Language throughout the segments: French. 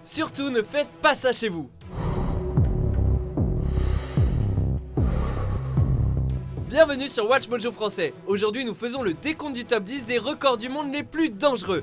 Surtout ne faites pas ça chez vous. Bienvenue sur Watch Mojo français. Aujourd'hui nous faisons le décompte du top 10 des records du monde les plus dangereux.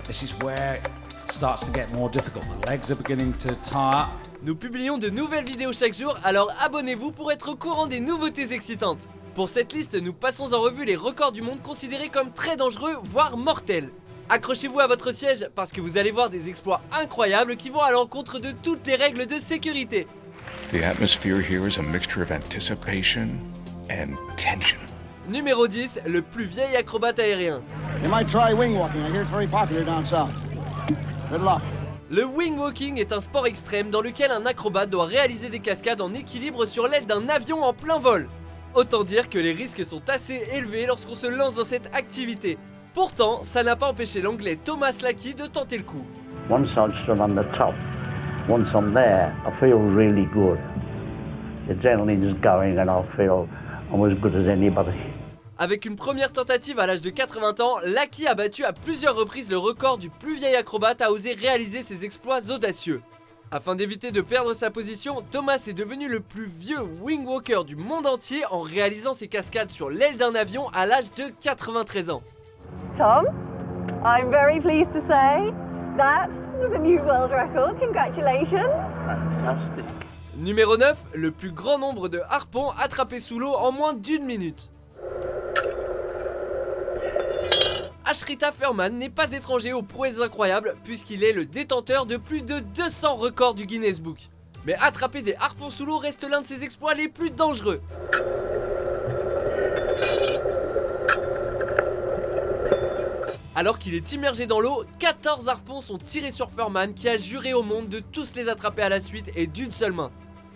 This is where it starts to get more difficult. The legs are beginning to tire. Nous publions de nouvelles vidéos chaque jour, alors abonnez-vous pour être au courant des nouveautés excitantes. Pour cette liste, nous passons en revue les records du monde considérés comme très dangereux, voire mortels. Accrochez-vous à votre siège parce que vous allez voir des exploits incroyables qui vont à l'encontre de toutes les règles de sécurité. The atmosphere here is a mixture of anticipation and tension. Numéro 10, le plus vieil acrobate aérien. You might try wing walking. I hear it's very popular down south. Good luck. Le wing walking est un sport extrême dans lequel un acrobate doit réaliser des cascades en équilibre sur l'aile d'un avion en plein vol. Autant dire que les risques sont assez élevés lorsqu'on se lance dans cette activité. Pourtant, ça n'a pas empêché l'anglais Thomas Lackey de tenter le coup. Once I stood on the top, once I'm there, I feel really good. The adrenaline's going and I feel I'm as good as anybody. Avec une première tentative à l'âge de 80 ans, Lackey a battu à plusieurs reprises le record du plus vieil acrobate à oser réaliser ses exploits audacieux. Afin d'éviter de perdre sa position, Thomas est devenu le plus vieux wing walker du monde entier en réalisant ses cascades sur l'aile d'un avion à l'âge de 93 ans. Tom, I'm very pleased to say that was a new world record. Congratulations. Fantastic. Numéro 9, le plus grand nombre de harpons attrapés sous l'eau en moins d'1 minute. Ashrita Furman n'est pas étranger aux prouesses incroyables puisqu'il est le détenteur de plus de 200 records du Guinness Book. Mais attraper des harpons sous l'eau reste l'un de ses exploits les plus dangereux. Alors qu'il est immergé dans l'eau, 14 harpons sont tirés sur Furman qui a juré au monde de tous les attraper à la suite et d'une seule main.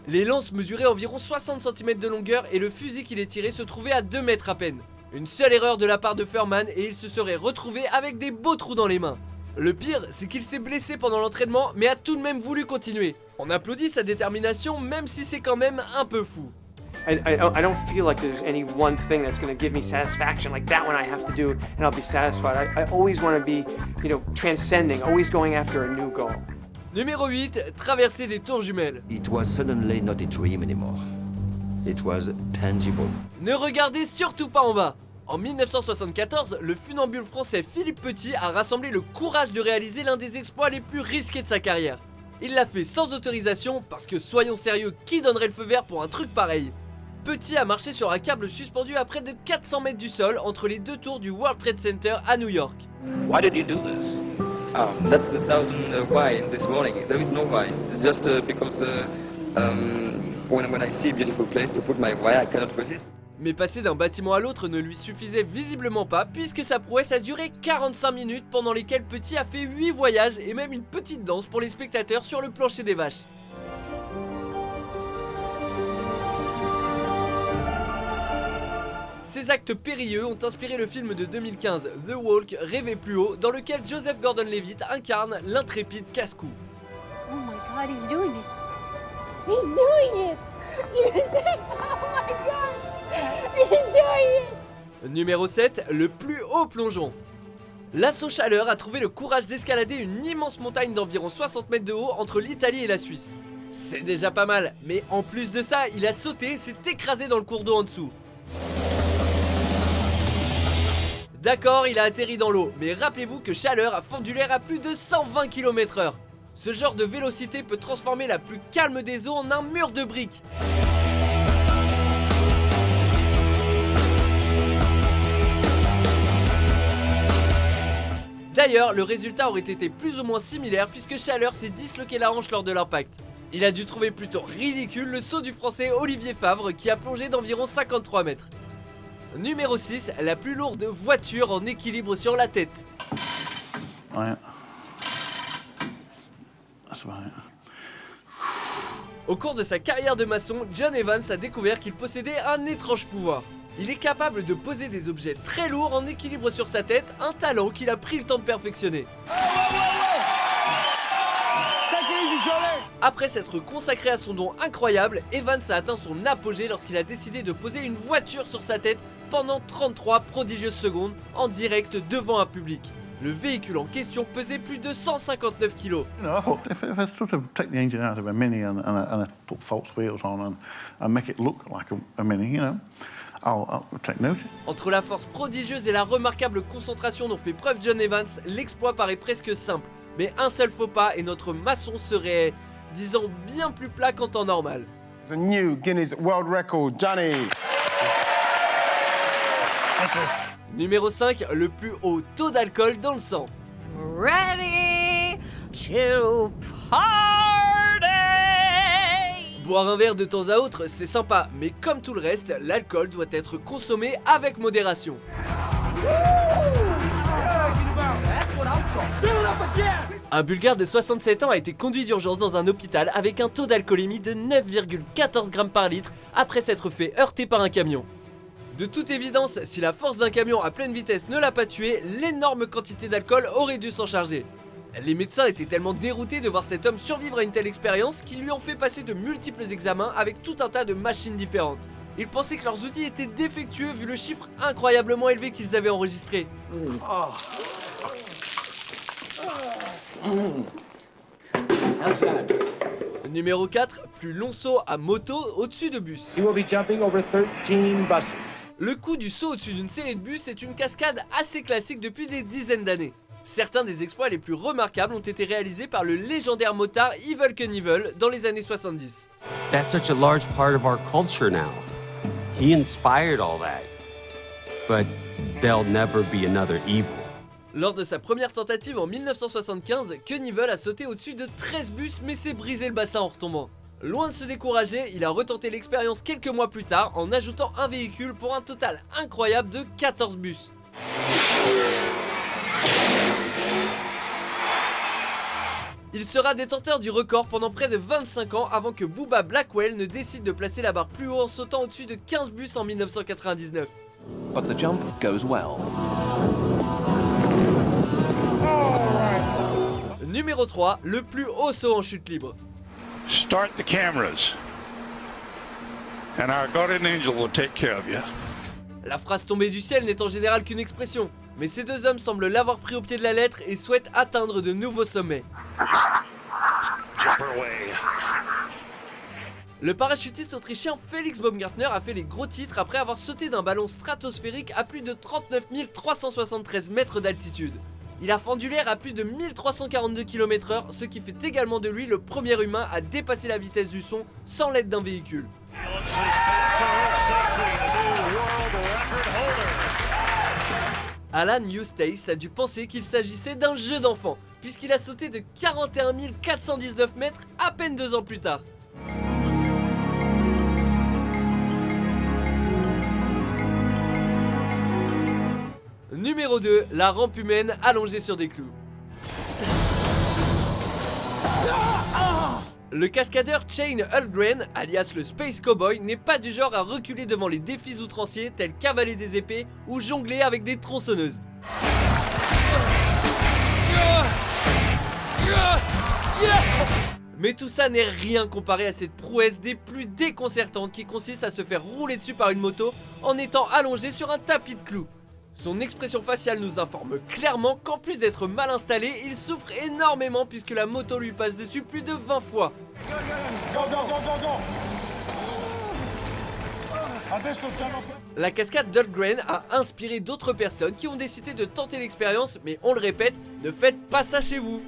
Les lances mesuraient environ 60 cm de longueur et le fusil qui les tirait se trouvait à 2 mètres à peine. Une seule erreur de la part de Furman et il se serait retrouvé avec des beaux trous dans les mains. Le pire, c'est qu'il s'est blessé pendant l'entraînement mais a tout de même voulu continuer. On applaudit sa détermination même si c'est quand même un peu fou. I don't feel like there's any one thing that's going to give me satisfaction, like that one I have to do and I'll be satisfied. I always want to be, transcending, always going after a new goal. Numéro 8, traverser des tours jumelles. It was suddenly not a dream anymore. It was tangible. Ne regardez surtout pas en bas. En 1974, le funambule français Philippe Petit a rassemblé le courage de réaliser l'un des exploits les plus risqués de sa carrière. Il l'a fait sans autorisation parce que soyons sérieux, qui donnerait le feu vert pour un truc pareil? Petit a marché sur un câble suspendu à près de 400 mètres du sol entre les deux tours du World Trade Center à New York. Why did you do this? That's the thousand why this morning. There is no why. It's just because when I see a beautiful place to put my why, I cannot resist. Mais passer d'un bâtiment à l'autre ne lui suffisait visiblement pas puisque sa prouesse a duré 45 minutes pendant lesquelles Petit a fait 8 voyages et même une petite danse pour les spectateurs sur le plancher des vaches. Ces actes périlleux ont inspiré le film de 2015 The Walk, Rêver plus haut, dans lequel Joseph Gordon-Levitt incarne l'intrépide casse-cou. Oh my god, he's doing it. He's doing it. You say, oh my god, he's doing it. Numéro 7, le plus haut plongeon. L'assaut Chaleur a trouvé le courage d'escalader une immense montagne d'environ 60 mètres de haut entre l'Italie et la Suisse. C'est déjà pas mal, mais en plus de ça, il a sauté et s'est écrasé dans le cours d'eau en dessous. D'accord, il a atterri dans l'eau, mais rappelez-vous que Chaleur a fendu l'air à plus de 120 km/h. Ce genre de vélocité peut transformer la plus calme des eaux en un mur de briques. D'ailleurs, le résultat aurait été plus ou moins similaire puisque Chaleur s'est disloqué la hanche lors de l'impact. Il a dû trouver plutôt ridicule le saut du français Olivier Favre qui a plongé d'environ 53 mètres. Numéro 6, la plus lourde voiture en équilibre sur la tête. Ouais. That's right. Au cours de sa carrière de maçon, John Evans a découvert qu'il possédait un étrange pouvoir. Il est capable de poser des objets très lourds en équilibre sur sa tête, un talent qu'il a pris le temps de perfectionner. Après s'être consacré à son don incroyable, Evans a atteint son apogée lorsqu'il a décidé de poser une voiture sur sa tête pendant 33 prodigieuses secondes en direct devant un public. Le véhicule en question pesait plus de 159 kg. You know, I thought if I sort of take the engine out of a Mini and I put false wheels on and make it look like a Mini, you know, I'll take notice. Entre la force prodigieuse et la remarquable concentration dont fait preuve John Evans, l'exploit paraît presque simple. Mais un seul faux pas et notre maçon serait, disons, bien plus plat qu'en temps normal. It's a new Guinness World Record, Johnny. Numéro 5, le plus haut taux d'alcool dans le sang. Ready to party! Boire un verre de temps à autre, c'est sympa, mais comme tout le reste, l'alcool doit être consommé avec modération. Un Bulgare de 67 ans a été conduit d'urgence dans un hôpital avec un taux d'alcoolémie de 9,14 grammes par litre après s'être fait heurter par un camion. De toute évidence, si la force d'un camion à pleine vitesse ne l'a pas tué, l'énorme quantité d'alcool aurait dû s'en charger. Les médecins étaient tellement déroutés de voir cet homme survivre à une telle expérience qu'ils lui ont fait passer de multiples examens avec tout un tas de machines différentes. Ils pensaient que leurs outils étaient défectueux vu le chiffre incroyablement élevé qu'ils avaient enregistré. Numéro 4, plus long saut à moto au-dessus de bus. Le coup du saut au-dessus d'une série de bus est une cascade assez classique depuis des dizaines d'années. Certains des exploits les plus remarquables ont été réalisés par le légendaire motard Evel Knievel dans les années 70. That's such a large part of our culture now. He inspired all that. But there'll never be another evil. Lors de sa première tentative en 1975, Knievel a sauté au-dessus de 13 bus mais s'est brisé le bassin en retombant. Loin de se décourager, il a retenté l'expérience quelques mois plus tard en ajoutant un véhicule pour un total incroyable de 14 bus. Il sera détenteur du record pendant près de 25 ans avant que Bubba Blackwell ne décide de placer la barre plus haut en sautant au-dessus de 15 bus en 1999. But the jump goes well. Numéro 3, le plus haut saut en chute libre. Start the cameras, and our guardian angel will take care of you. La phrase tombée du ciel n'est en général qu'une expression, mais ces deux hommes semblent l'avoir pris au pied de la lettre et souhaitent atteindre de nouveaux sommets. Jump away. Le parachutiste autrichien Felix Baumgartner a fait les gros titres après avoir sauté d'un ballon stratosphérique à plus de 39 373 mètres d'altitude. Il a fendu l'air à plus de 1342 km/h, ce qui fait également de lui le premier humain à dépasser la vitesse du son sans l'aide d'un véhicule. Alan Eustace a dû penser qu'il s'agissait d'un jeu d'enfant, puisqu'il a sauté de 41 419 mètres à peine 2 ans plus tard. Numéro 2, la rampe humaine allongée sur des clous. Le cascadeur Shane Hultgren, alias le Space Cowboy, n'est pas du genre à reculer devant les défis outranciers tels qu'avaler des épées ou jongler avec des tronçonneuses. Mais tout ça n'est rien comparé à cette prouesse des plus déconcertantes qui consiste à se faire rouler dessus par une moto en étant allongé sur un tapis de clous. Son expression faciale nous informe clairement qu'en plus d'être mal installé, il souffre énormément puisque la moto lui passe dessus plus de 20 fois. La cascade d'Hultgren a inspiré d'autres personnes qui ont décidé de tenter l'expérience, mais on le répète, ne faites pas ça chez vous.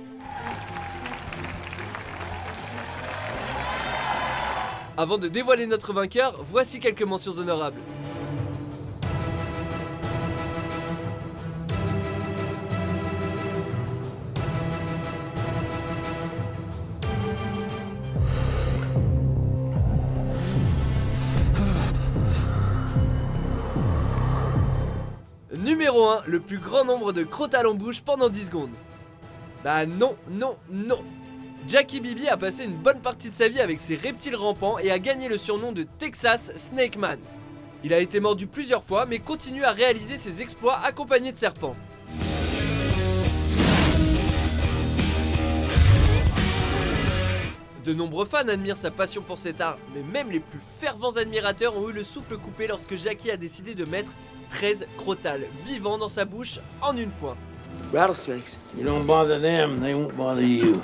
Avant de dévoiler notre vainqueur, voici quelques mentions honorables. Numéro 1, le plus grand nombre de crottes à l'embouche pendant 10 secondes. Bah non. Jackie Bibi a passé une bonne partie de sa vie avec ses reptiles rampants et a gagné le surnom de Texas Snake Man. Il a été mordu plusieurs fois mais continue à réaliser ses exploits accompagné de serpents. De nombreux fans admirent sa passion pour cet art, mais même les plus fervents admirateurs ont eu le souffle coupé lorsque Jackie a décidé de mettre 13 crotales vivants dans sa bouche en une fois. Rattlesnakes. You don't bother them, they won't bother you.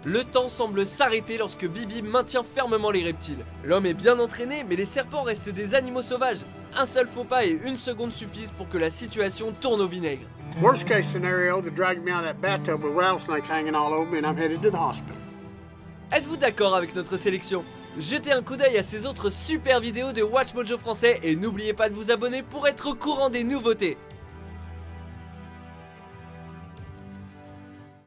Le temps semble s'arrêter lorsque Bibi maintient fermement les reptiles. L'homme est bien entraîné, mais les serpents restent des animaux sauvages. Un seul faux pas et 1 seconde suffisent pour que la situation tourne au vinaigre. Worst case scenario, they're dragging me out of that bathtub with rattlesnakes hanging all over me and I'm headed to the hospital. Êtes-vous d'accord avec notre sélection? Jetez un coup d'œil à ces autres super vidéos de WatchMojo français et n'oubliez pas de vous abonner pour être au courant des nouveautés.